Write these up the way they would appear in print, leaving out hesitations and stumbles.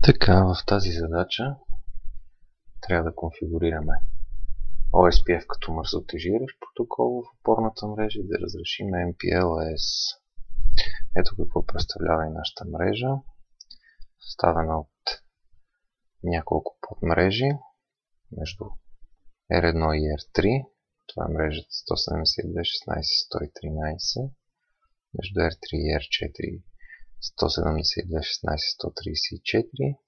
Така, в тази задача трябва да конфигурираме OSPF като мързотежиращ протокол в опорната мрежа и да разрешим MPLS. Ето какво представлява и нашата мрежа, съставена от няколко подмрежи между R1 и R3. Това е мрежата 172.16.113, между R3 и R4 172.16.134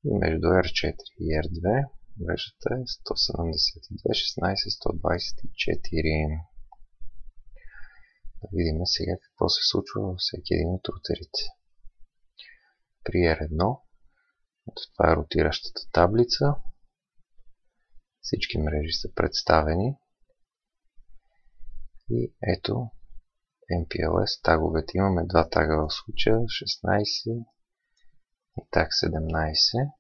и между R4 и R2 мрежата е 172.16.124. Да видим сега какво се случва във всеки един от рутерите. При R1, ето това е ротиращата таблица. Всички мрежи са представени. И ето MPLS таговете. Имаме два тага в случая, 16 и таг 17.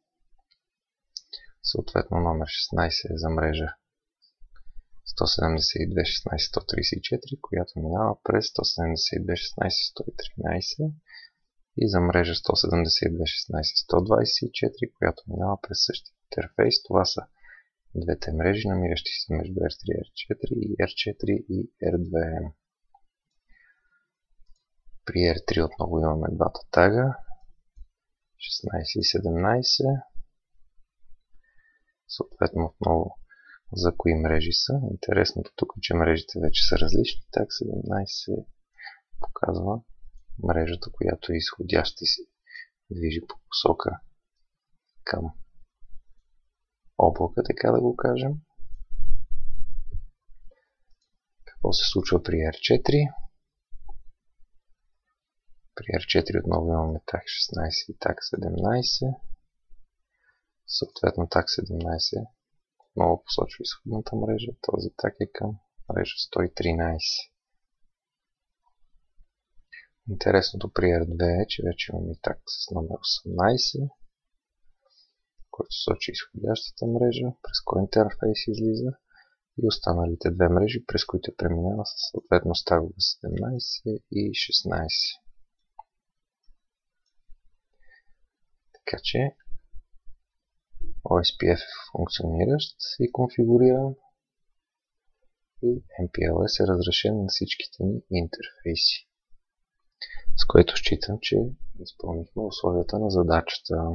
Съответно номер 16 е за мрежа 172.16.134, която минава през 172.16.113 и за мрежа 172.16.124, която минава през същия интерфейс. Това са двете мрежи, намиращи се между R3 и R4 и R4 и R2. При R3 отново имаме двата тага 16 и 17. Съответно отново за кои мрежи са. Интересното тук е, че мрежите вече са различни. Так 17 показва мрежата, която е изходяща и се движи по посока към облака, така да го кажем. Какво се случва при R4? При R4 отново имаме так 16 и так 17. Съответно так 17 отново посочва изходната мрежа. Този так е към мрежа 113. Интересното при R2 е, че вече имаме так с номер 18, който сочи изходящата мрежа, през кой интерфейс излиза, и останалите две мрежи, през които преминава съответно с тагове 17 и 16. Така че OSPF е функциониращ и конфигуриран и MPLS е разрешен на всичките ни интерфейси, с което считам, че изпълнихме условията на задачата.